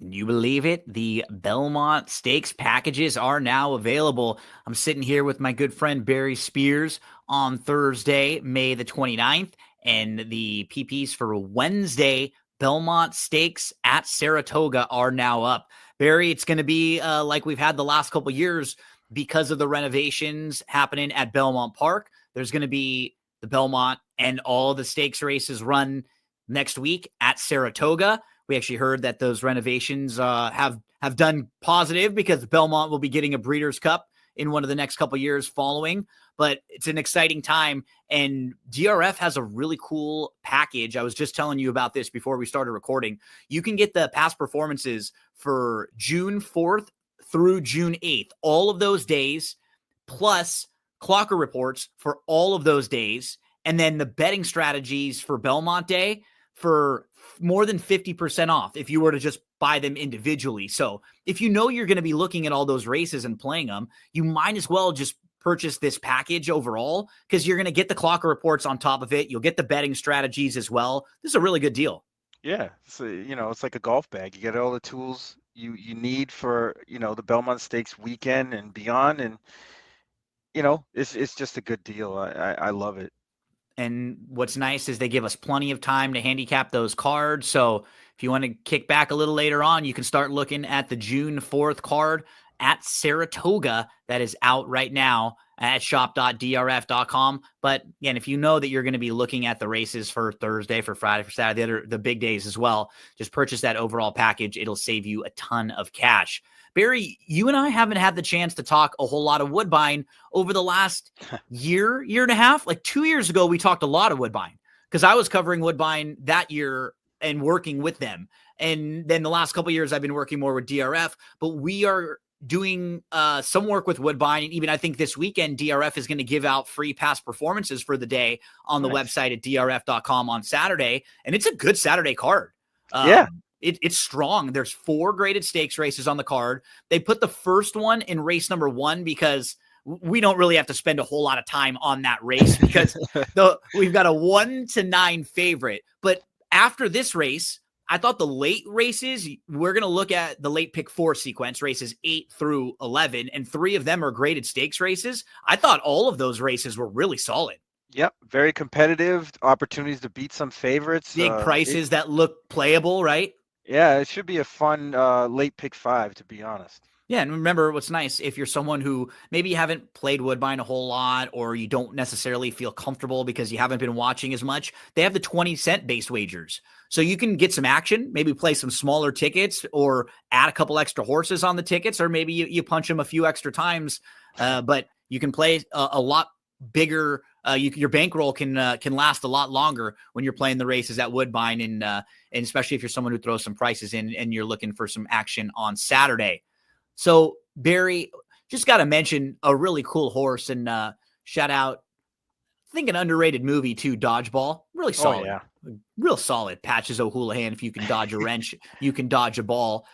Can you believe it? The Belmont Stakes packages are now available. I'm sitting here with my good friend Barry Spears on Thursday, May the 29th, and the PPs for Wednesday, Belmont Stakes at Saratoga, are now up. Barry, it's going to be like we've had the last couple years because of the renovations happening at Belmont Park. There's going to be the Belmont and all the stakes races run next week at Saratoga. We actually heard that those renovations have done positive because Belmont will be getting a Breeders' Cup in one of the next couple of years following. But it's an exciting time, and DRF has a really cool package. I was just telling you about this before we started recording. You can get the past performances for June 4th through June 8th, all of those days, plus clocker reports for all of those days, and then the betting strategies for Belmont Day for more than 50% off if you were to just buy them individually. So if you know you're going to be looking at all those races and playing them, you might as well just purchase this package overall because you're going to get the clocker reports on top of it. You'll get the betting strategies as well. This is a really good deal. Yeah, so it's like a golf bag. You get all the tools you need for the Belmont Stakes weekend and beyond, and it's just a good deal. I love it. And what's nice is they give us plenty of time to handicap those cards. So if you want to kick back a little later on, you can start looking at the June 4th card at Saratoga that is out right now at shop.drf.com. But again, if you know that you're going to be looking at the races for Thursday, for Friday, for Saturday, the big days as well, just purchase that overall package. It'll save you a ton of cash. Barry, you and I haven't had the chance to talk a whole lot of Woodbine over the last year and a half. Like 2 years ago, we talked a lot of Woodbine because I was covering Woodbine that year and working with them. And then the last couple of years, I've been working more with DRF, but we are doing some work with Woodbine. And even I think this weekend, DRF is going to give out free past performances for the day on the website at drf.com on Saturday. And it's a good Saturday card. Yeah. It's strong. There's 4 graded stakes races on the card. They put the first one in race number 1 because we don't really have to spend a whole lot of time on that race because we've got a 1 to 9 favorite. But after this race, I thought the late races, we're going to look at the late pick 4 sequence, races 8 through 11, and 3 of them are graded stakes races. I thought all of those races were really solid. Yep, very competitive, opportunities to beat some favorites. Big prices that look playable, right? Yeah, it should be a fun late pick 5, to be honest. Yeah, and remember what's nice, if you're someone who maybe you haven't played Woodbine a whole lot or you don't necessarily feel comfortable because you haven't been watching as much, they have the 20-cent base wagers. So you can get some action, maybe play some smaller tickets or add a couple extra horses on the tickets, or maybe you punch them a few extra times, but you can play a lot bigger. Your bankroll can last a lot longer when you're playing the races at Woodbine, and especially if you're someone who throws some prices in and you're looking for some action on Saturday. So, Barry, just got to mention a really cool horse and shout out, I think, an underrated movie too, Dodgeball. Really solid. Oh, yeah. Real solid. Patches O'Houlihan. If you can dodge a wrench, you can dodge a ball.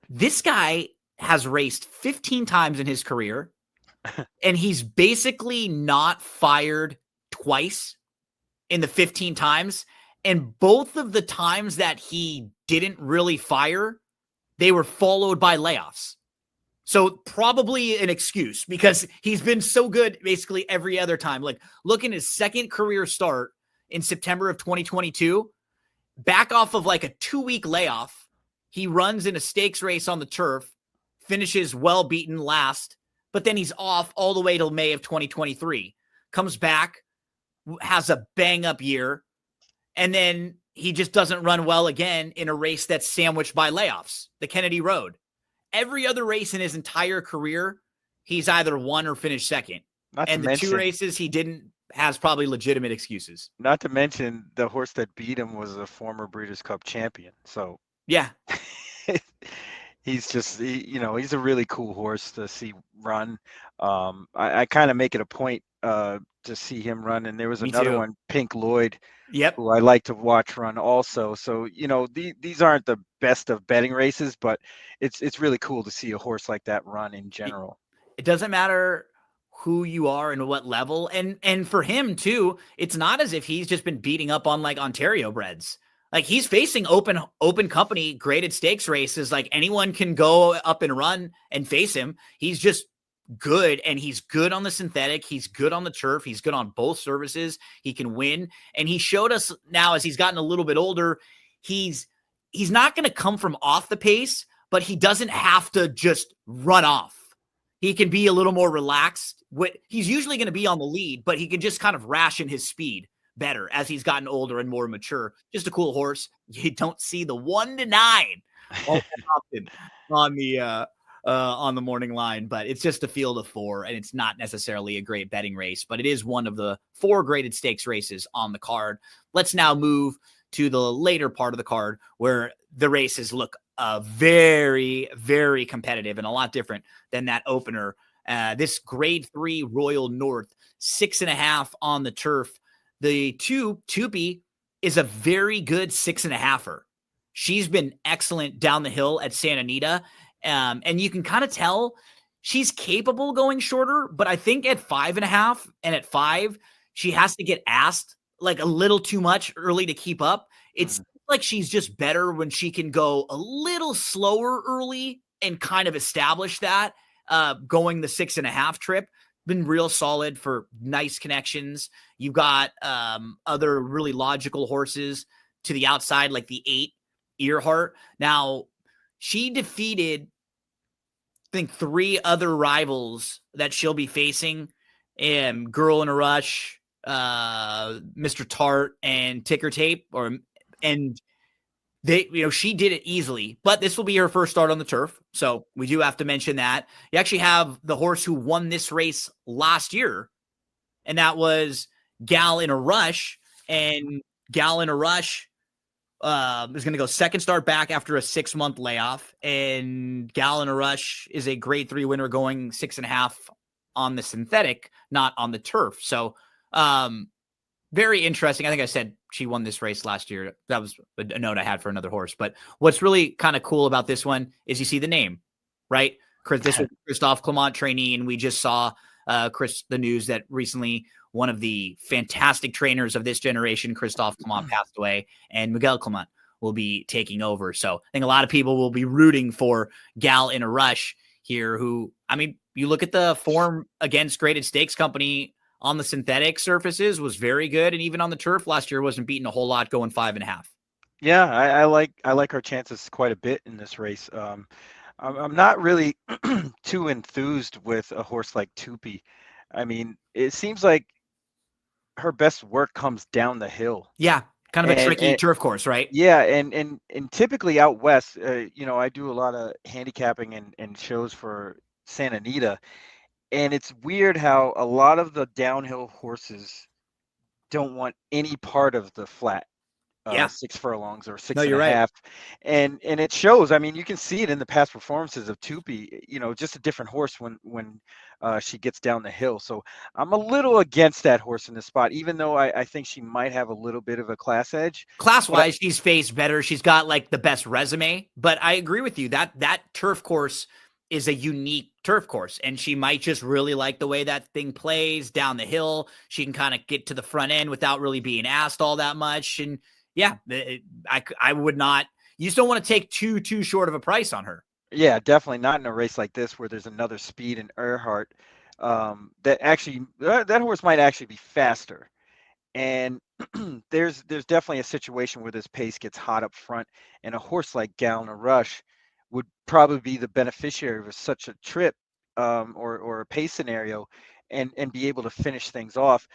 This guy has raced 15 times in his career, and he's basically not fired twice in the 15 times. And both of the times that he didn't really fire, they were followed by layoffs. So probably an excuse because he's been so good basically every other time. Like, look in his second career start in September of 2022, back off of like a 2-week layoff, he runs in a stakes race on the turf, finishes well beaten last, but then he's off all the way till May of 2023. Comes back, has a bang up year, and then he just doesn't run well again in a race that's sandwiched by layoffs, the Kennedy Road. Every other race in his entire career, he's either won or finished second. And the 2 races he didn't has probably legitimate excuses. Not to mention the horse that beat him was a former Breeders' Cup champion. So yeah, he's just, he's a really cool horse to see run. I kind of make it a point to see him run. And there was another one, Pink Lloyd, who I like to watch run also. So, these aren't the best of betting races, but it's really cool to see a horse like that run in general. It doesn't matter who you are and what level. And for him too, it's not as if he's just been beating up on like Ontario breds. Like he's facing open company graded stakes races. Like anyone can go up and run and face him. He's just good, and he's good on the synthetic. He's good on the turf. He's good on both surfaces. He can win, and he showed us now as he's gotten a little bit older. He's not going to come from off the pace, but he doesn't have to just run off. He can be a little more relaxed. He's usually going to be on the lead, but he can just kind of ration his speed better as he's gotten older and more mature. Just a cool horse. You don't see the 1 to 9 all that often on the morning line, but it's just a field of 4, and it's not necessarily a great betting race, but it is one of the 4 graded stakes races on the card. Let's now move to the later part of the card where the races look very, very competitive and a lot different than that opener. This grade 3 Royal North, 6.5 on the turf. The 2 Tupi is a very good 6.5er. She's been excellent down the hill at Santa Anita. And you can kind of tell she's capable going shorter, but I think at 5.5 and at 5, she has to get asked like a little too much early to keep up. It's like she's just better when she can go a little slower early and kind of establish that going the 6.5 trip. Been real solid for nice connections. You've got other really logical horses to the outside, like the 8 Earhart. Now, she defeated, I think, 3 other rivals that she'll be facing. Girl in a Rush, Mr. Tart, and Ticker Tape. And they, she did it easily, but this will be her first start on the turf. So we do have to mention that. You actually have the horse who won this race last year, and that was Gal in a Rush. And Gal in a Rush is going to go second start back after a 6-month layoff. And Gal in a Rush is a grade 3 winner going 6.5 on the synthetic, not on the turf. So very interesting. I think I said she won this race last year. That was a note I had for another horse. But what's really kind of cool about this one is you see the name, right? This was Christophe Clement trainee, and we just saw the news that recently one of the fantastic trainers of this generation, Christophe Clement, passed away, and Miguel Clement will be taking over. So I think a lot of people will be rooting for Gal in a Rush here, who, I mean, you look at the form against Graded Stakes Company on the synthetic surfaces was very good, and even on the turf last year wasn't beating a whole lot, going 5.5. Yeah, I like our chances quite a bit in this race. I'm not really too enthused with a horse like Tupi. I mean, it seems like her best work comes down the hill. Yeah, kind of a tricky turf course, right? Yeah, and typically out west, I do a lot of handicapping and shows for Santa Anita. And it's weird how a lot of the downhill horses don't want any part of the flat 6 furlongs or 6.5. Right. And it shows. I mean, you can see it in the past performances of Tupi, just a different horse when she gets down the hill. So I'm a little against that horse in this spot, even though I think she might have a little bit of a class edge. Class-wise, she's faced better. She's got like the best resume. But I agree with you that turf course is a unique turf course, and she might just really like the way that thing plays down the hill. She can kind of get to the front end without really being asked all that much. And yeah, I would not, you just don't want to take too short of a price on her. Yeah, definitely not in a race like this where there's another speed in Earhart. That horse might actually be faster. And there's definitely a situation where this pace gets hot up front, and a horse like Gal in a Rush would probably be the beneficiary of such a trip or a pace scenario and be able to finish things off.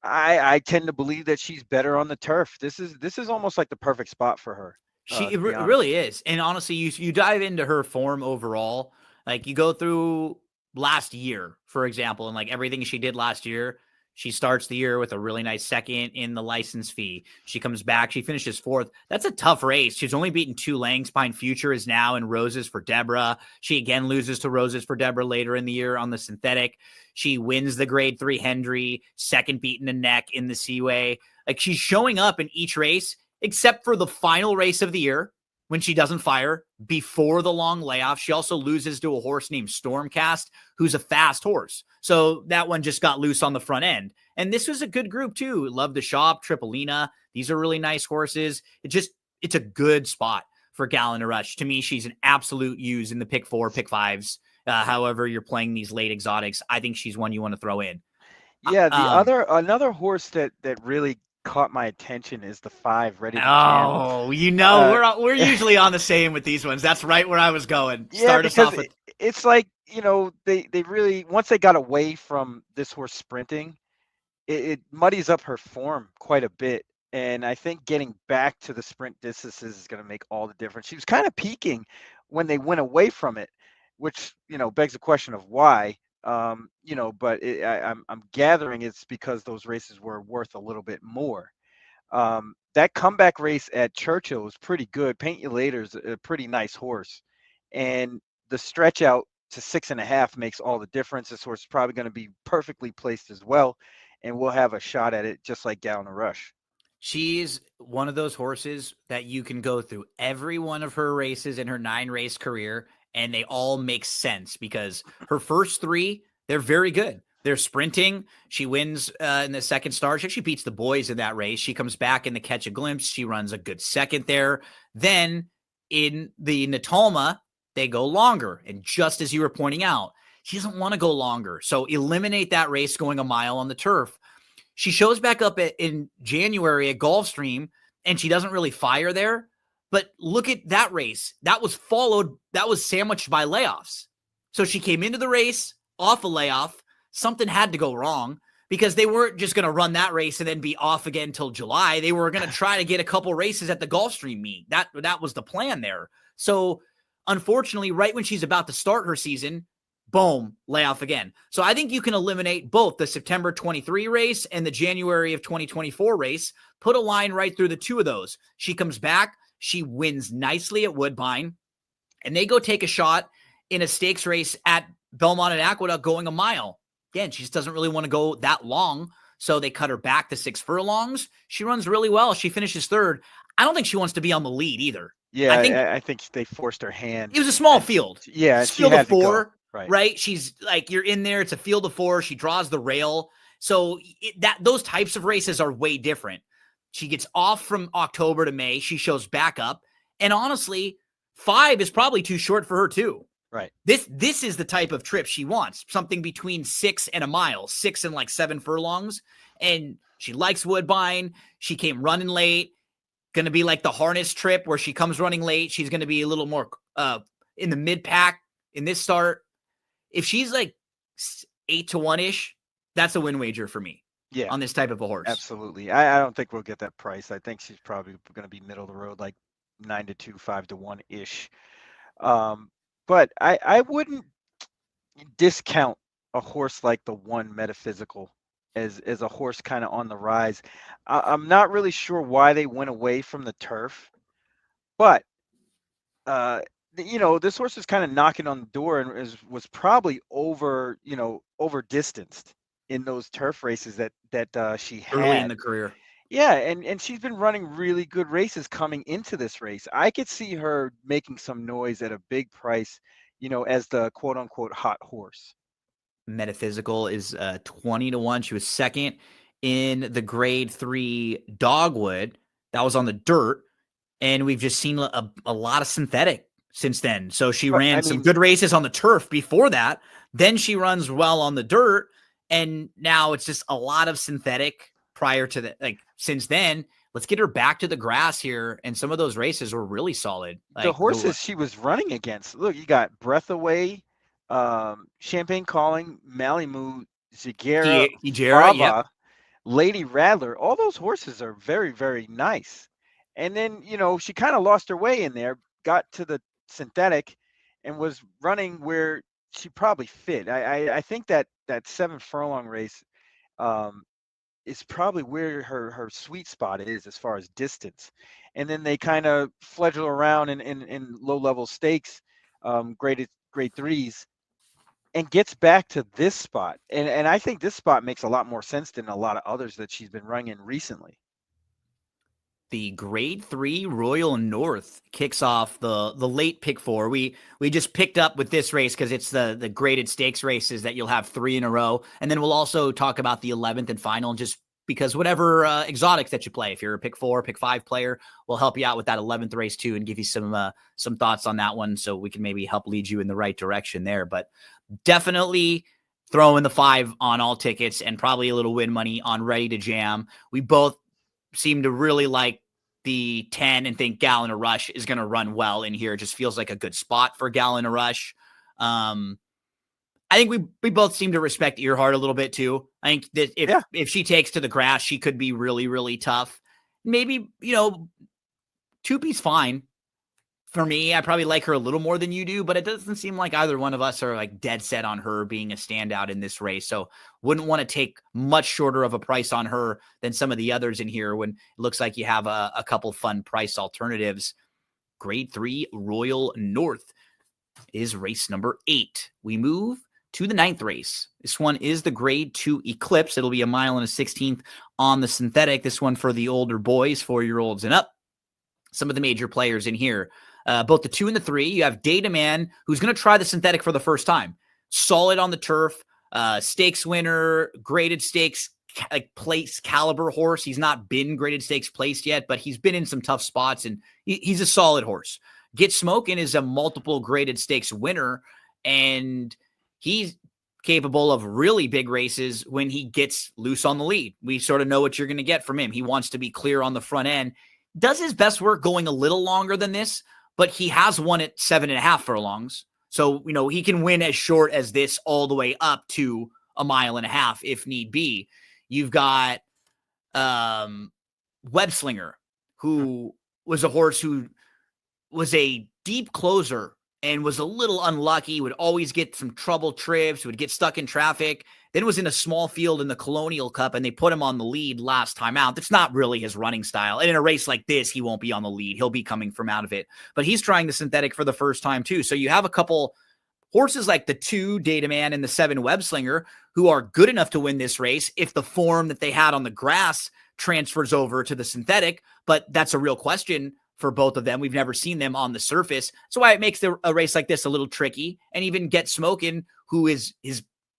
I tend to believe that she's better on the turf. This is almost like the perfect spot for her. It really is. And honestly, you dive into her form overall, like you go through last year, for example, and like everything she did last year. She starts the year with a really nice second in the license fee. She comes back. She finishes 4th. That's a tough race. She's only beaten 2 lengths behind Future is Now and Roses for Deborah. She again loses to Roses for Deborah later in the year on the synthetic. She wins the grade 3 Hendry, second beaten the neck in the Seaway. Like she's showing up in each race, except for the final race of the year when she doesn't fire before the long layoff. She also loses to a horse named Stormcast, who's a fast horse. So that one just got loose on the front end. And this was a good group too. Love the Shop, Tripolina, These are really nice horses. It's a good spot for Gallon to Rush. To me, she's an absolute use in the pick 4, pick 5s. However, you're playing these late exotics. I think she's one you want to throw in. Yeah, another horse that really caught my attention is the 5 Ready to Jam. Oh, we're Uh, usually on the same with these ones. That's right where I was going. Yeah, Start us because off with it's like, they really, once they got away from this horse sprinting, it muddies up her form quite a bit. And I think getting back to the sprint distances is going to make all the difference. She was kind of peaking when they went away from it, which, begs the question of why. But I'm gathering it's because those races were worth a little bit more. That comeback race at Churchill was pretty good. Paint You Later's a pretty nice horse, and the stretch out to 6.5 makes all the difference. This horse is probably going to be perfectly placed as well, and we'll have a shot at it just like Gallon Rush. She's one of those horses that you can go through every one of her races in her 9-race career, and they all make sense because her first 3, they're very good. They're sprinting. She wins in the second start. She actually beats the boys in that race. She comes back in the Catch a Glimpse. She runs a good second there. Then in the Natalma, they go longer. And just as you were pointing out, she doesn't want to go longer. So eliminate that race going a mile on the turf. She shows back up in January at Gulfstream, and she doesn't really fire there. But look at that race. That was sandwiched by layoffs. So she came into the race off a layoff. Something had to go wrong because they weren't just going to run that race and then be off again until July. They were going to try to get a couple races at the Gulfstream meet. That was the plan there. So unfortunately, right when she's about to start her season, boom, layoff again. So I think you can eliminate both the September 23 race and the January of 2024 race, put a line right through the 2 of those. She comes back, she wins nicely at Woodbine, and they go take a shot in a stakes race at Belmont and Aqueduct going a mile. Again, she just doesn't really want to go that long, so they cut her back to 6 furlongs. She runs really well. She finishes 3rd. I don't think she wants to be on the lead either. Yeah, I think they forced her hand. It was a small field. Yeah, it's she field had of 4. Right. She's like, you're in there. It's a field of 4. She draws the rail. So those types of races are way different. She gets off from October to May. She shows back up. And honestly, 5 is probably too short for her too. Right. This is the type of trip she wants. Something between 6 and a mile, 6 and like 7 furlongs. And she likes Woodbine. She came running late. Going to be like the harness trip where she comes running late. She's going to be a little more in the mid pack in this start. If she's like 8 to 1-ish, that's a win wager for me. Yeah, on this type of a horse. Absolutely. I don't think we'll get that price. I think she's probably going to be middle of the road, like 9 to 2, 5 to 1-ish. But I wouldn't discount a horse like the One Metaphysical as a horse kind of on the rise. I'm not really sure why they went away from the turf, but this horse is kind of knocking on the door and was probably over distanced in those turf races that she had early in the career. Yeah, and she's been running really good races coming into this race. I could see her making some noise at a big price, as the quote unquote hot horse. Metaphysical is 20 to 1. She was second in the grade 3 Dogwood. That was on the dirt. And we've just seen a lot of synthetic since then. So she ran some good races on the turf before that. Then she runs well on the dirt. And now it's just a lot of synthetic prior to that. Like since then, let's get her back to the grass here. And some of those races were really solid. Like, the horses she was running against. Look, you got Breath Away, Champagne Calling, Malimu, Zigera, yep. Lady Rattler. All those horses are very, very nice. And then, she kind of lost her way in there, got to the synthetic and was running where she probably fit. I think that 7 furlong race is probably where her sweet spot is as far as distance. And then they kind of fledgle around in low level stakes, grade 3s, and gets back to this spot. And I think this spot makes a lot more sense than a lot of others that she's been running in recently. The grade 3 Royal North kicks off the late pick 4. We just picked up with this race because it's the graded stakes races that you'll have 3 in a row. And then we'll also talk about the 11th and final and just because whatever exotics that you play, if you're a pick 4, pick 5 player, we'll help you out with that 11th race too and give you some thoughts on that one so we can maybe help lead you in the right direction there. But definitely throw in the 5 on all tickets and probably a little win money on Ready to Jam. We both seem to really like the 10 and think Gallon of Rush is going to run well in here. It just feels like a good spot for Gallon of Rush. I think we both seem to respect Earhart a little bit too. I think that if she takes to the grass, she could be really, really tough. Maybe, Tupi's fine. For me, I probably like her a little more than you do, but it doesn't seem like either one of us are like dead set on her being a standout in this race. So wouldn't want to take much shorter of a price on her than some of the others in here when it looks like you have a couple fun price alternatives. Grade 3 Royal North is race number 8. We move to the 9th race. This one is the Grade 2 Eclipse. It'll be a mile and a 16th on the synthetic. This one for the older boys, 4-year-olds and up. Some of the major players in here. Both the 2 and the 3. You have Data Man, who's going to try the synthetic for the first time. Solid on the turf, stakes winner, graded stakes like place caliber horse. He's not been graded stakes placed yet, but he's been in some tough spots, and he's a solid horse. Get Smokin' is a multiple graded stakes winner, and he's capable of really big races when he gets loose on the lead. We sort of know what you're going to get from him. He wants to be clear on the front end. Does his best work going a little longer than this, but he has won at 7.5 furlongs. So, he can win as short as this all the way up to a 1.5 miles if need be. You've got Webslinger, who was a horse who was a deep closer and was a little unlucky, would always get some trouble trips, would get stuck in traffic, then was in a small field in the Colonial Cup, and they put him on the lead last time out. That's not really his running style. And in a race like this, he won't be on the lead. He'll be coming from out of it. But he's trying the synthetic for the first time, too. So you have a couple horses like the 2 Data Man and the 7 Webslinger who are good enough to win this race if the form that they had on the grass transfers over to the synthetic. But that's a real question for both of them. We've never seen them on the surface. So why it makes a race like this a little tricky. And even Get Smokin', who is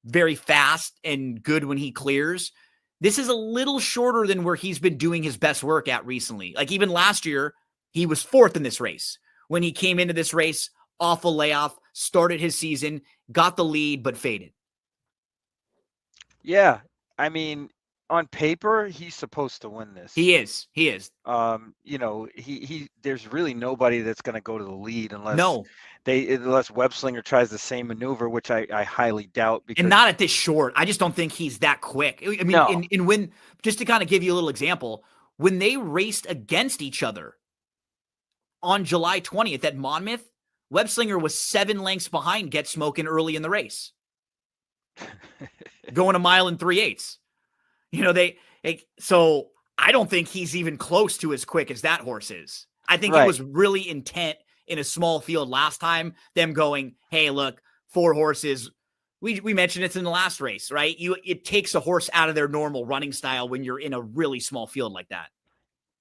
very fast and good when he clears. This is a little shorter than where he's been doing his best work at recently. Like even last year, he was 4th in this race. When he came into this race, off a layoff, started his season, got the lead, but faded. Yeah. I mean, on paper, he's supposed to win this. He is. He there's really nobody that's going to go to the lead unless Webslinger tries the same maneuver, which I highly doubt. And not at this short. I just don't think he's that quick. I mean, no. When just to kind of give you a little example, when they raced against each other on July 20th at Monmouth, Webslinger was 7 lengths behind Get Smokin' early in the race, going 1 mile and 3/8. So I don't think he's even close to as quick as that horse is. I think It was really intent in a small field last time, them going, hey, look, 4 horses. We mentioned it's in the last race, right? It takes a horse out of their normal running style when you're in a really small field like that.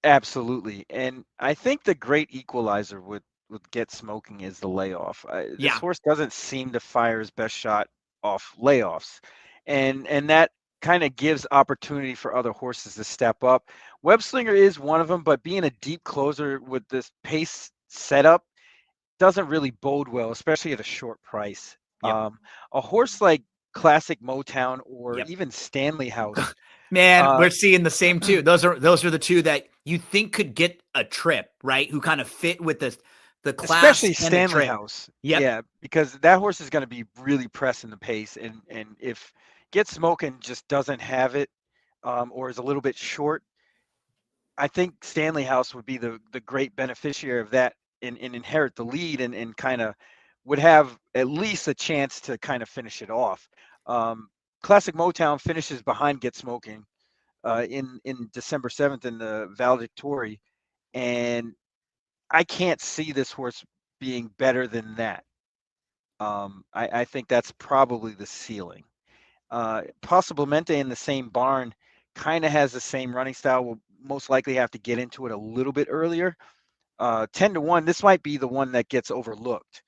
Absolutely. And I think the great equalizer with Get Smokin' is the layoff. This horse doesn't seem to fire his best shot off layoffs. And that kind of gives opportunity for other horses to step up. Webslinger is one of them, but being a deep closer with this pace setup doesn't really bode well, especially at a short price. Yep. A horse like Classic Motown or even Stanley House. Man, we're seeing the same too. Those are the 2 that you think could get a trip, right? Who kind of fit with the class, especially Stanley House. Yep. Yeah, because that horse is going to be really pressing the pace, and if Get Smokin' just doesn't have it, or is a little bit short, I think Stanley House would be the great beneficiary of that and inherit the lead and kind of would have at least a chance to kind of finish it off. Classic Motown finishes behind Get Smokin' in December 7th in the Valedictory, and I can't see this horse being better than that. I think that's probably the ceiling. Possiblemente in the same barn kind of has the same running style. Will most likely have to get into it a little bit earlier. 10-1, this might be the one that gets overlooked.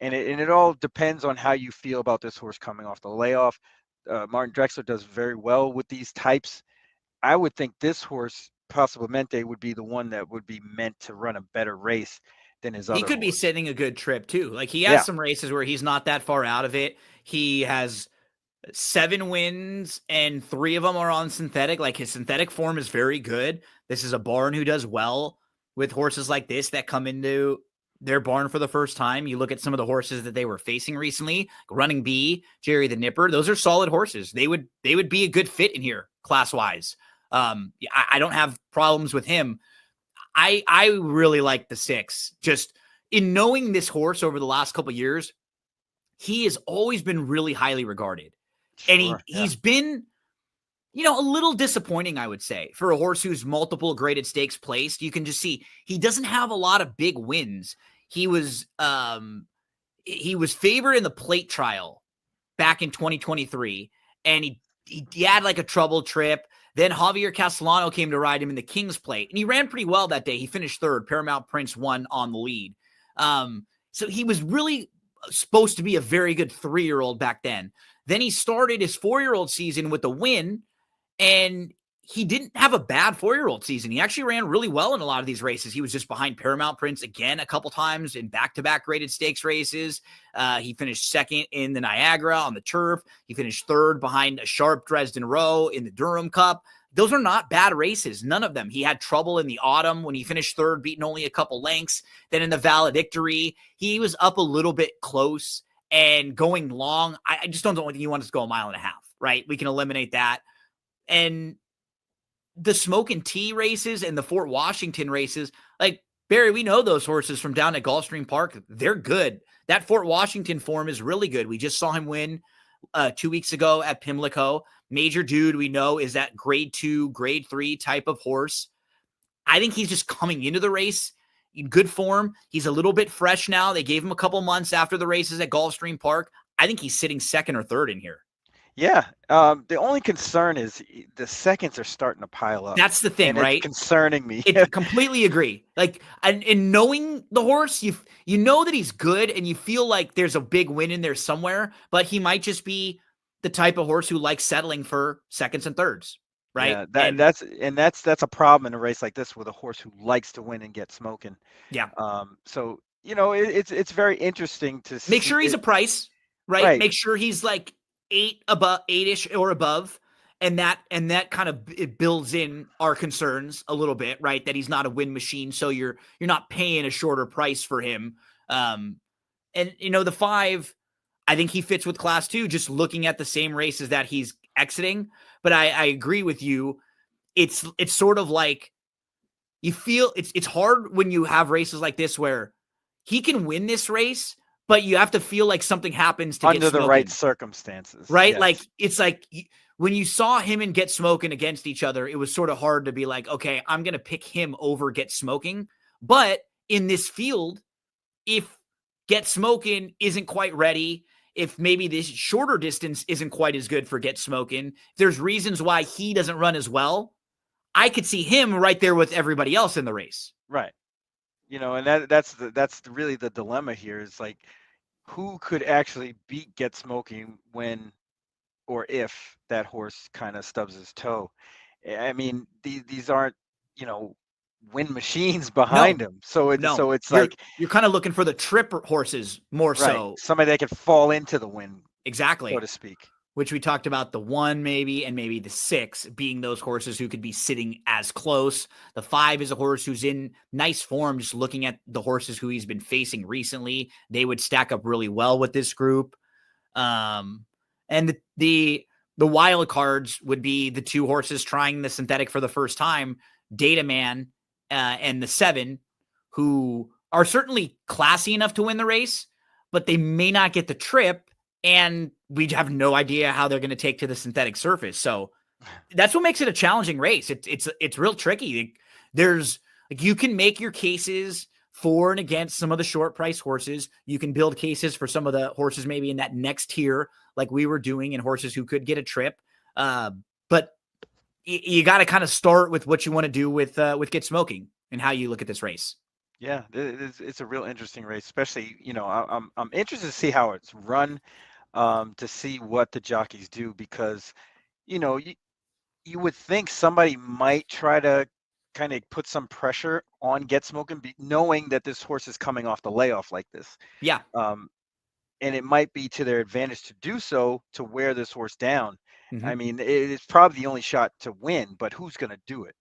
And it all depends on how you feel about this horse coming off the layoff. Martin Drexler does very well with these types. I would think this horse, Possiblemente, would be the one that would be meant to run a better race than his He other could be horse. sitting a good trip too. Like he has Yeah, some races where he's not that far out of it. He has 7 wins and 3 of them are on synthetic. Like his synthetic form is very good. This is a barn who does well with horses like this that come into their barn for the first time. You look at some of the horses that they were facing recently, Running Bee, Jerry the Nipper. Those are solid horses. They would be a good fit in here class wise. I don't have problems with him. I really like the 6. Just in knowing this horse over the last couple of years, he has always been really highly regarded. And sure. Yeah. he's been, a little disappointing, I would say, for a horse who's multiple graded stakes placed. You can just see he doesn't have a lot of big wins. He was favored in the plate trial back in 2023, and he had like a trouble trip. Then Javier Castellano came to ride him in the King's Plate, and he ran pretty well that day. He finished third. Paramount Prince won on the lead. So he was really supposed to be a very good 3-year-old back then. Then he started his 4-year-old season with a win, and he didn't have a bad 4-year-old season. He actually ran really well in a lot of these races. He was just behind Paramount Prince again a couple times in back-to-back graded stakes races. He finished second in the Niagara on the turf. He finished third behind a sharp Dresden Row in the Durham Cup. Those are not bad races, none of them. He had trouble in the autumn when he finished third, beating only a couple lengths. Then in the valedictory, he was up a little bit close and going long. I just don't think he wants to go a mile and a half, right? We can eliminate that. And the Smoke and Tea races and the Fort Washington races, like Barry, we know those horses from down at Gulfstream Park. They're good. That Fort Washington form is really good. We just saw him win 2 weeks ago at Pimlico. Major Dude, we know, is that grade 2, grade 3 type of horse. I think he's just coming into the race in good form. He's a little bit fresh now. They gave him a couple months after the races at Gulfstream Park. I think he's sitting second or third in here. Yeah. The only concern is the seconds are starting to pile up. That's the thing, and right? It's concerning me. It completely agree. Like, and knowing the horse, you know that he's good, and you feel like there's a big win in there somewhere, but he might just be the type of horse who likes settling for seconds and thirds, right? Yeah, that's a problem in a race like this with a horse who likes to win and get smoking. Yeah. So it's very interesting to Make see. sure he's a price, right? Right. Make sure he's like 8-ish or above. And that kind of it builds in our concerns a little bit, right? That he's not a win machine, so you're not paying a shorter price for him. And the 5, I think he fits with class 2, just looking at the same races that he's exiting. But I agree with you. It's sort of like you feel it's hard when you have races like this where he can win this race, but you have to feel like something happens to under get the right circumstances, right? yes. Like it's like when you saw him and Get Smoking against each other, it was sort of hard to be like, okay, I'm going to pick him over Get Smoking. But in this field, if Get Smoking isn't quite ready, if maybe this shorter distance isn't quite as good for Get Smoking, there's reasons why he doesn't run as well. I could see him right there with everybody else in the race. Right. And that's really the dilemma here is like, who could actually beat Get Smoking when or if that horse kind of stubs his toe? I mean, these aren't, win machines behind him. So it's like you're kind of looking for the trip horses more right, so. somebody that could fall into the win, exactly, so to speak. Which we talked about the 1 maybe and maybe the 6 being those horses who could be sitting as close. The 5 is a horse who's in nice form. Just looking at the horses who he's been facing recently, they would stack up really well with this group. And the wild cards would be the 2 horses trying the synthetic for the first time, Data Man and the 7, who are certainly classy enough to win the race, but they may not get the trip. And we have no idea how they're going to take to the synthetic surface. So that's what makes it a challenging race. It's real tricky. There's like, you can make your cases for and against some of the short price horses. You can build cases for some of the horses maybe in that next tier, like we were doing, and horses who could get a trip. But you got to kind of start with what you want to do with Get Smoking and how you look at this race. Yeah, it's a real interesting race, especially, I'm interested to see how it's run, to see what the jockeys do, because, you would think somebody might try to kind of put some pressure on Get Smoking, knowing that this horse is coming off the layoff like this. Yeah. Um, and it might be to their advantage to do so, to wear this horse down. Mm-hmm. I mean, it's probably the only shot to win, but who's going to do it?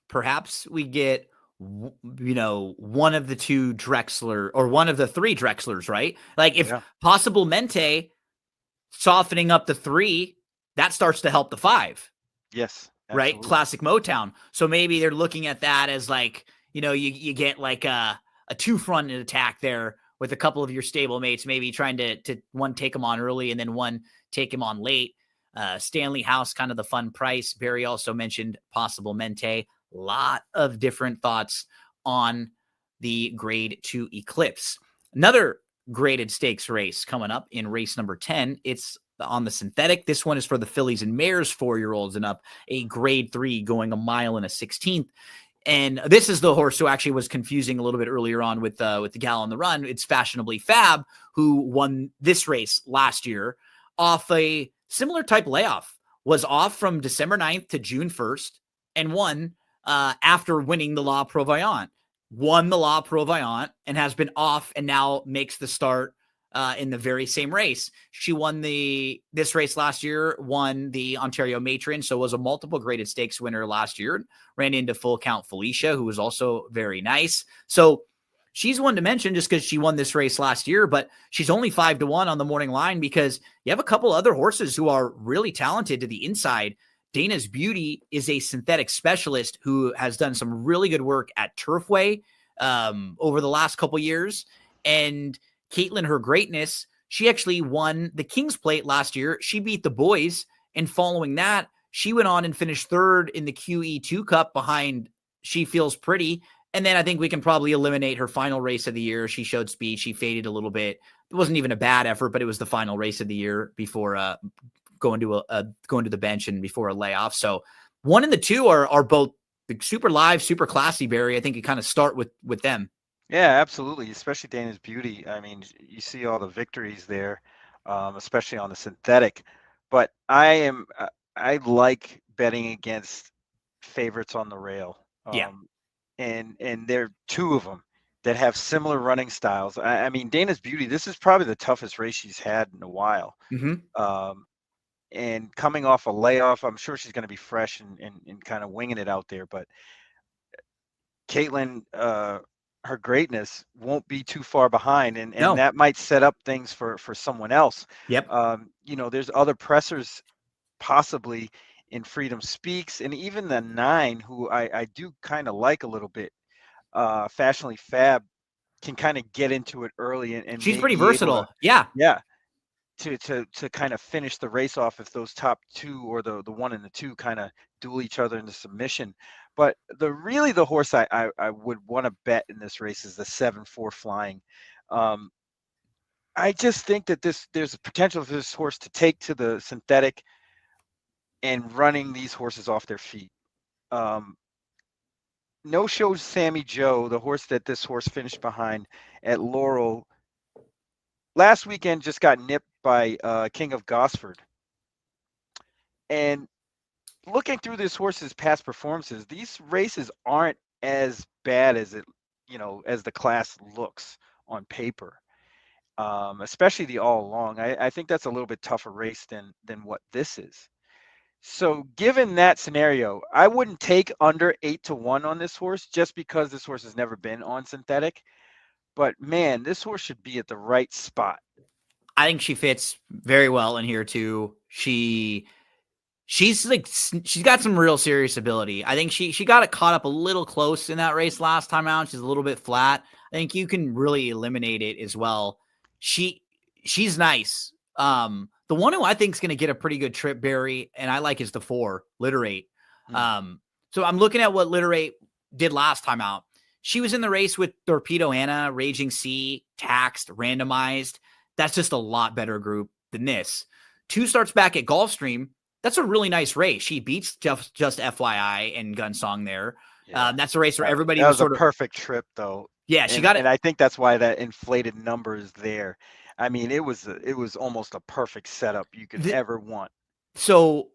Perhaps we get, one of the two Drexler or one of the three Drexlers, right? Like if Yeah. Possible Mente softening up the 3, that starts to help the 5, Yes, right? absolutely. Classic Motown. So maybe they're looking at that as like, you get like a two-fronted attack there with a couple of your stable mates, maybe trying to one take him on early and then one take him on late. Stanley House, kind of the fun price. Barry also mentioned Possible Mente. Lot of different thoughts on the grade 2 Eclipse. Another graded stakes race coming up in race number 10. It's on the synthetic. This one is for the fillies and mares, 4-year-olds and up, a grade 3 going a mile and a 16th. And this is the horse who actually was confusing a little bit earlier on with the gal on the run. It's Fashionably Fab, who won this race last year off a similar type layoff, was off from December 9th to June 1st and won after winning the La Provoyant. Won the La Provoyant and has been off and now makes the start in the very same race. She won this race last year, won the Ontario Matron, so was a multiple graded stakes winner last year. Ran into Full Count Felicia, who was also very nice. So she's one to mention just because she won this race last year, but she's only 5-1 on the morning line because you have a couple other horses who are really talented to the inside. Dana's Beauty is a synthetic specialist who has done some really good work at Turfway over the last couple years. And Caitlin, Her Greatness, she actually won the King's Plate last year. She beat the boys. And following that, she went on and finished third in the QE2 Cup behind She Feels Pretty. And then I think we can probably eliminate her final race of the year. She showed speed. She faded a little bit. It wasn't even a bad effort, but it was the final race of the year before going to the bench and before a layoff. So one and the two are both super live, super classy, Barry. I think you kind of start with them. Yeah, absolutely. Especially Dana's Beauty. I mean, you see all the victories there, especially on the synthetic. But I like betting against favorites on the rail. Yeah. And there are two of them that have similar running styles. I mean, Dana's Beauty, this is probably the toughest race she's had in a while. Mm-hmm. And coming off a layoff, I'm sure she's going to be fresh and kind of winging it out there. But Caitlin, Her Greatness won't be too far behind, and No. that might set up things for someone else. Yep. There's other pressers possibly in Freedom Speaks, and even the 9, who I do kind of like a little bit. Fashionably Fab can kind of get into it early and She's may pretty be able versatile. to, Yeah. yeah, to kind of finish the race off if those top two or the 1 and the 2 kind of duel each other into submission. But the horse I would want to bet in this race is the 7-4 Flying. I just think that there's a potential for this horse to take to the synthetic and running these horses off their feet. No show Sammy Joe, the horse that this horse finished behind at Laurel last weekend, just got nipped by King of Gosford. And looking through this horse's past performances, these races aren't as bad as as the class looks on paper. Especially the All Along. I think that's a little bit tougher race than what this is. So given that scenario, I wouldn't take under 8-1 on this horse just because this horse has never been on synthetic. But man, this horse should be at the right spot. I think she fits very well in here too. She's got some real serious ability. I think she got it caught up a little close in that race last time out. She's a little bit flat. I think you can really eliminate it as well. She's nice. The one who I think is going to get a pretty good trip, Barry, and I like is the 4, Literate. So I'm looking at what Literate did last time out. She was in the race with Torpedo Anna, Raging Sea, Taxed, Randomized. That's just a lot better group than this. 2 starts back at Gulfstream. That's a really nice race. She beats just FYI and Gunsong there. Yeah. That's a race where everybody was sort of a perfect trip, though. Yeah, she got it. And I think that's why that inflated number is there. I mean, it was almost a perfect setup you could ever want. So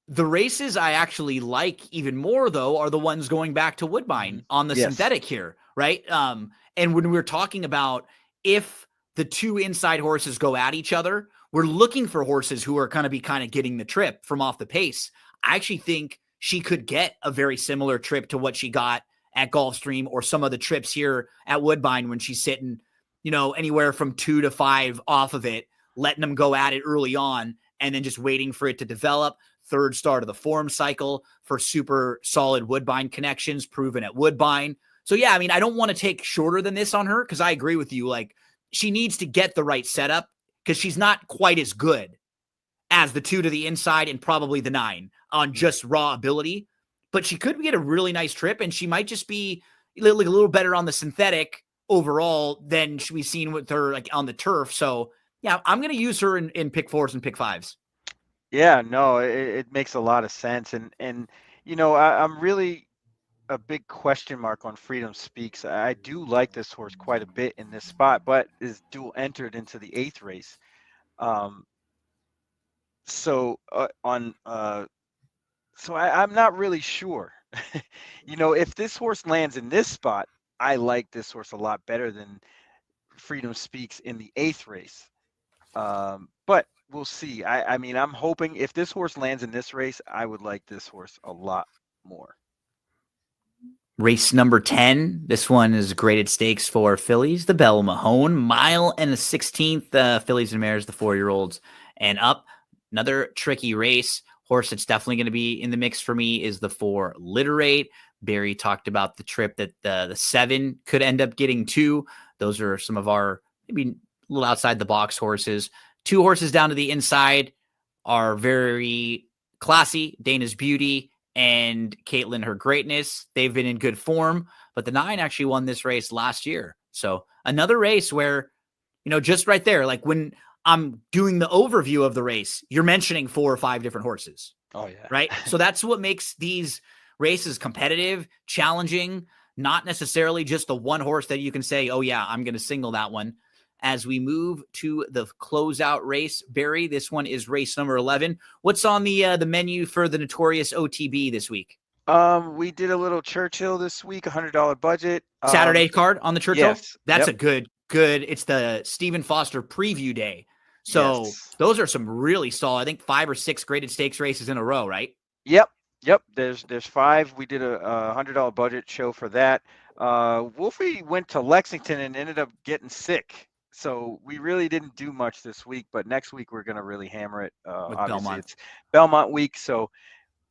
The races I actually like even more, though, are the ones going back to Woodbine on the Yes. synthetic here, right? And when we're talking about if the two inside horses go at each other, we're looking for horses who are going to be kind of getting the trip from off the pace. I actually think she could get a very similar trip to what she got at Gulfstream or some of the trips here at Woodbine when she's sitting, anywhere from 2 to 5 off of it, letting them go at it early on and then just waiting for it to develop. Third start of the form cycle for super solid Woodbine connections proven at Woodbine. So yeah, I mean, I don't want to take shorter than this on her because I agree with you. Like, she needs to get the right setup because she's not quite as good as the 2 to the inside and probably the 9 on just raw ability. But she could get a really nice trip, and she might just be a little better on the synthetic overall than we've seen with her like on the turf. So yeah, I'm going to use her in pick 4s and pick 5s. Yeah, no, it makes a lot of sense, and I'm really a big question mark on Freedom Speaks. I do like this horse quite a bit in this spot, but is dual entered into the 8th race. Um, so I'm not really sure. If this horse lands in this spot, I like this horse a lot better than Freedom Speaks in the 8th race. But we'll see. I mean, I'm hoping if this horse lands in this race, I would like this horse a lot more. Race number 10. This one is graded stakes for fillies, the Belle Mahone, mile and a 16th, fillies and mares, the 4-year-olds and up. Another tricky race. Horse that's definitely going to be in the mix for me is the 4 Literate. Barry talked about the trip that the 7 could end up getting to. Those are some of our maybe a little outside the box horses. 2 horses down to the inside are very classy. Dana's Beauty and Caitlin, Her Greatness. They've been in good form, but the 9 actually won this race last year. So another race where, just right there, like when I'm doing the overview of the race, you're mentioning 4 or 5 different horses. Oh, yeah. Right. So that's what makes these races competitive, challenging, not necessarily just the one horse that you can say, oh, yeah, I'm going to single that one. As we move to the closeout race, Barry, this one is race number 11. What's on the menu for the Notorious OTB this week? We did a little Churchill this week, $100 budget. Saturday card on the Churchill? Yes. That's a good. It's the Stephen Foster preview day. So yes. Those are some really solid, I think 5 or 6 graded stakes races in a row, right? Yep. There's 5. We did a $100 budget show for that. Wolfie went to Lexington and ended up getting sick. So we really didn't do much this week, but next week we're going to really hammer it. Obviously, Belmont. It's Belmont week, so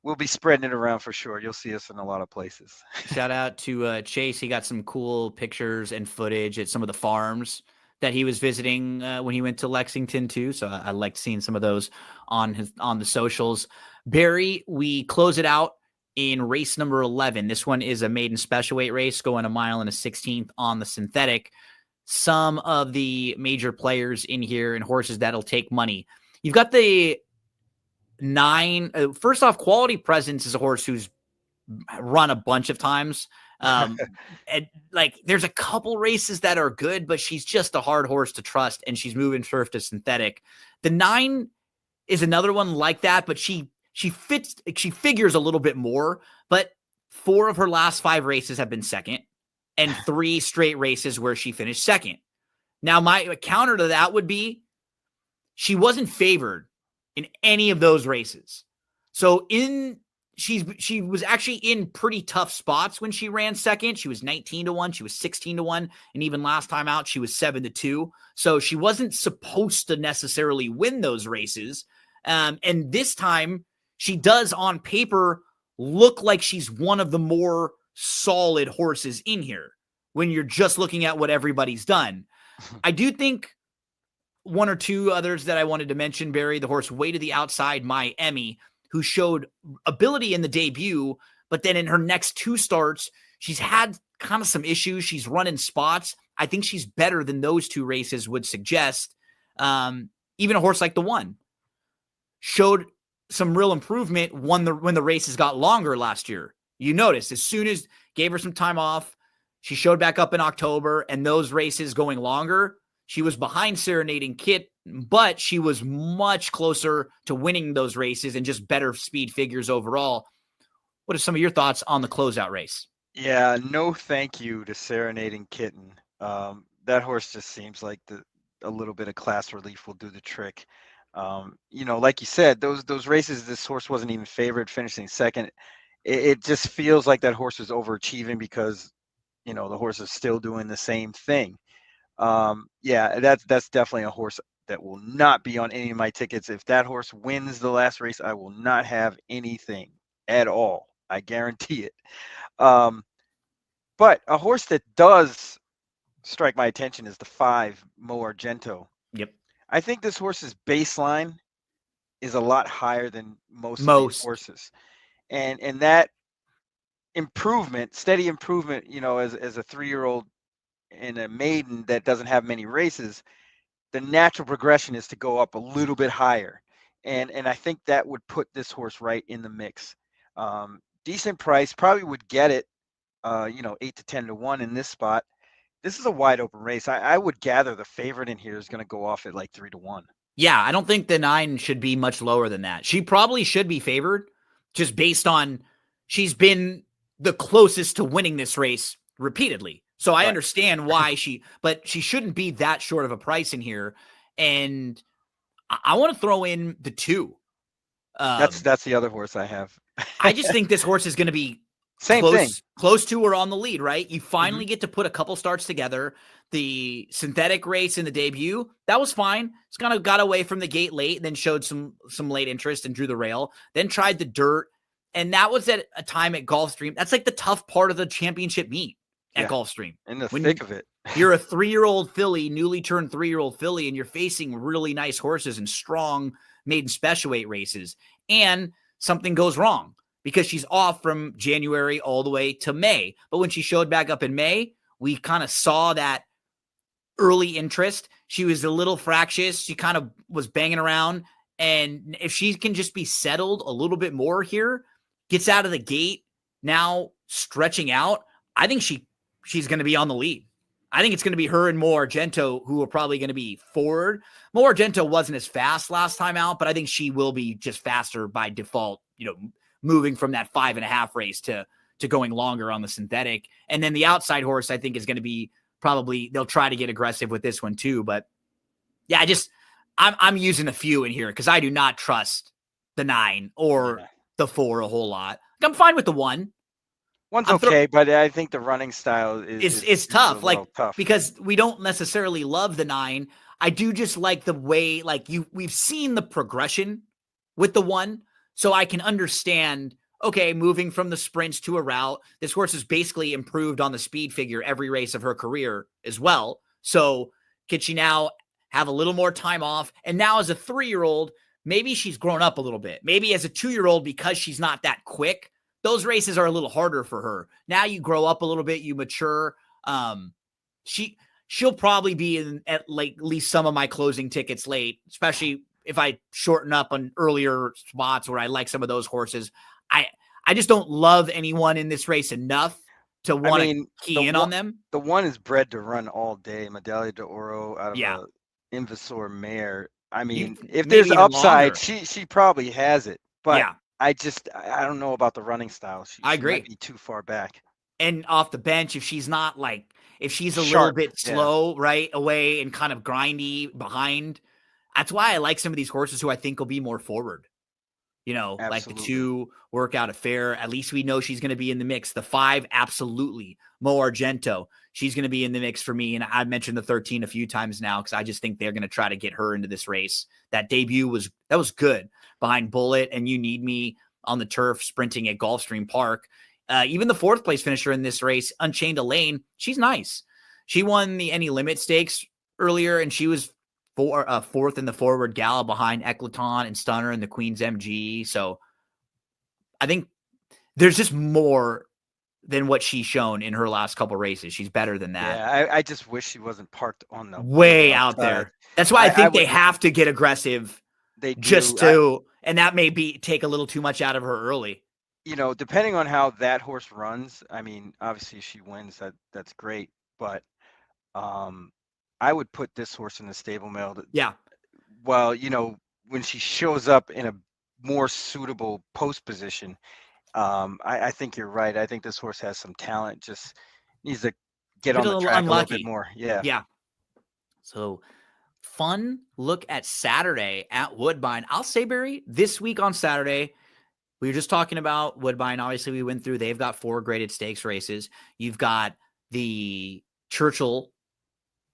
we'll be spreading it around for sure. You'll see us in a lot of places. Shout out to Chase. He got some cool pictures and footage at some of the farms that he was visiting when he went to Lexington too. So I liked seeing some of those on the socials. Barry, we close it out in race number 11. This one is a maiden special weight race going a mile and a 16th on the synthetic. Some of the major players in here and horses that'll take money. You've got the 9. First off, Quality Presence is a horse who's run a bunch of times. And like there's a couple races that are good, but she's just a hard horse to trust, and she's moving turf to synthetic. The 9 is another one like that, but she figures a little bit more, but 4 of her last 5 races have been second and 3 straight races where she finished second. Now, my counter to that would be she wasn't favored in any of those races. So she was actually in pretty tough spots when she ran second. She was 19-1, she was 16-1, and even last time out, she was 7-2. So she wasn't supposed to necessarily win those races. And this time, she does on paper look like she's one of the more solid horses in here when you're just looking at what everybody's done. I do think one or 2 others that I wanted to mention, Barry, the horse way to the outside, My Emmy, who showed ability in the debut, but then in her next 2 starts, she's had kind of some issues. She's running spots. I think she's better than those 2 races would suggest. Even a horse like the 1 showed some real improvement when the races got longer last year. You notice as soon as gave her some time off, she showed back up in October, and those races going longer, she was behind Serenading Kit but she was much closer to winning those races and just better speed figures overall. What are some of your thoughts on the closeout race? Yeah, no thank you to Serenading Kitten. That horse just seems like a little bit of class relief will do the trick. Like you said, those races, this horse wasn't even favored, finishing second. It just feels like that horse is overachieving because the horse is still doing the same thing. Yeah, that's definitely a horse that will not be on any of my tickets. If that horse wins the last race, I will not have anything at all. I guarantee it. Um, but a horse that does strike my attention is the 5 Mo Argento. Yep. I think this horse's baseline is a lot higher than most of these Most. horses, and that improvement, steady improvement, as a 3-year-old and a maiden that doesn't have many races, the natural progression is to go up a little bit higher, and I think that would put this horse right in the mix. Decent price, probably would get it, 8 to 10 to 1 in this spot. This is a wide open race. I would gather the favorite in here is going to go off at like 3 to 1. Yeah, I don't think the 9 should be much lower than that. She probably should be favored just based on she's been the closest to winning this race repeatedly. So I understand why but she shouldn't be that short of a price in here. And I want to throw in the 2. That's the other horse I have. I just think this horse is going to be Same thing. close to or on the lead, right? You finally Mhm. get to put a couple starts together. The synthetic race in the debut, that was fine. It's kind of got away from the gate late and then showed some late interest and drew the rail. Then tried the dirt. And that was at a time at Gulfstream. That's like the tough part of the championship meet at Gulfstream. In the When thick of it. you're a 3-year-old filly, newly turned 3-year-old filly, and you're facing really nice horses and strong maiden special weight races. And something goes wrong because she's off from January all the way to May. But when she showed back up in May, we kind of saw that early interest. She was a little fractious. She kind of was banging around. And if she can just be settled a little bit more here, gets out of the gate, now stretching out, I think she's going to be on the lead. I think it's going to be her and Mo Argento who are probably going to be forward. Mo Argento wasn't as fast last time out, but I think she will be just faster by default, moving from that 5.5 race to going longer on the synthetic. And then the outside horse, I think, is going to be probably, they'll try to get aggressive with this one too. But yeah, I'm using a few in here because I do not trust the 9 or the 4 a whole lot. I'm fine with the 1. One's okay, but I think the running style is tough. Tough because we don't necessarily love the 9. I do just like the way, we've seen the progression with the 1, so I can understand. Okay, moving from the sprints to a route, this horse has basically improved on the speed figure every race of her career as well. So can she now have a little more time off? And now as a 3-year-old, maybe she's grown up a little bit. Maybe as a 2-year-old, because she's not that quick, those races are a little harder for her. Now you grow up a little bit, you mature. She'll probably be at least some of my closing tickets late, especially if I shorten up on earlier spots where I like some of those horses. I just don't love anyone in this race enough to want to key in on them. The 1 is bred to run all day. Medaglia d'Oro out of a Invasor mare. I mean, if there's upside, she probably has it. But I don't know about the running style. She might be too far back. And off the bench, if she's not if she's a little bit slow, right away and kind of grindy behind, that's why I like some of these horses who I think will be more forward. Absolutely. Like the 2 Workout Affair. At least we know she's going to be in the mix. The 5, absolutely. Mo Argento, she's going to be in the mix for me. And I've mentioned the 13 a few times now because I just think they're going to try to get her into this race. That debut was good behind Bullet and You Need Me on the turf sprinting at Gulfstream Park. Even the 4th place finisher in this race, Unchained Elaine, she's nice. She won the Any Limit Stakes earlier, and she was 4th in the Forward Gala behind Eclaton and Stunner and the Queen's MG. So I think there's just more than what she's shown in her last couple races. She's better than that. Yeah, I just wish she wasn't parked on the way out there. That's why I think they have to get aggressive. They do. Just and that may take a little too much out of her early. Depending on how that horse runs, I mean, obviously if she wins, that's great. But I would put this horse in the stable mail. well, when she shows up in a more suitable post position, I think you're right. I think this horse has some talent. Just needs to get Bit on a the little track a little bit unlucky. more. Yeah. Yeah. So fun look at Saturday at Woodbine. I'll say, Barry, this week on Saturday, we were just talking about Woodbine. Obviously, we went through, they've got 4 graded stakes races. You've got the Churchill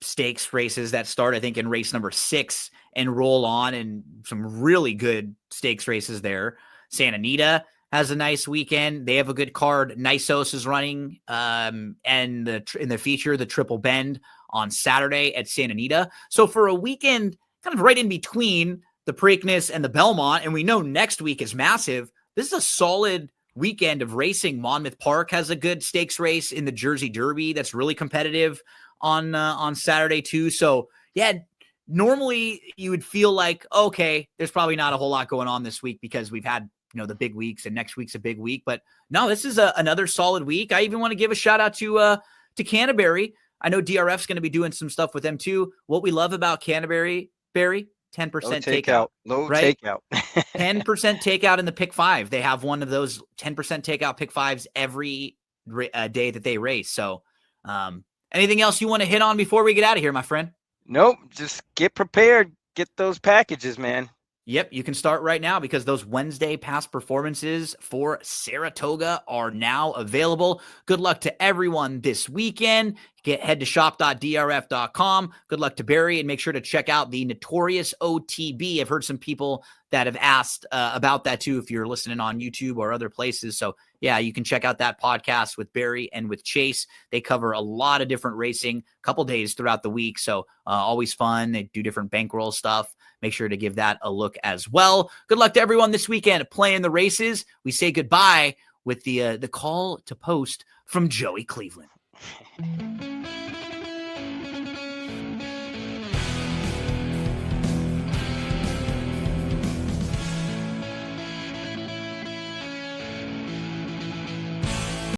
stakes races that start, I think, in race number 6 and roll on, and some really good stakes races there. Santa Anita has a nice weekend. They have a good card. Nisos is running, and in the feature, the Triple Bend on Saturday at Santa Anita. So for a weekend, kind of right in between the Preakness and the Belmont, and we know next week is massive. This is a solid weekend of racing. Monmouth Park has a good stakes race in the Jersey Derby that's really competitive on Saturday too. So yeah, normally you would feel like, okay, there's probably not a whole lot going on this week because we've had, the big weeks, and next week's a big week. But no, this is another solid week. I even want to give a shout out to Canterbury. I know DRF's going to be doing some stuff with them too. What we love about Canterbury, Barry, 10% takeout. Low right? takeout. 10% takeout in the pick 5. They have one of those 10% takeout pick 5s every day that they race. So anything else you want to hit on before we get out of here, my friend? Nope. Just get prepared. Get those packages, man. Yep, you can start right now because those Wednesday past performances for Saratoga are now available. Good luck to everyone this weekend. Head to shop.drf.com. Good luck to Barry, and make sure to check out the Notorious OTB. I've heard some people that have asked about that too, if you're listening on YouTube or other places. So yeah, you can check out that podcast with Barry and with Chase. They cover a lot of different racing, a couple days throughout the week. So always fun. They do different bankroll stuff. Make sure to give that a look as well. Good luck to everyone this weekend playing the races. We say goodbye with the call to post from Joey Cleveland.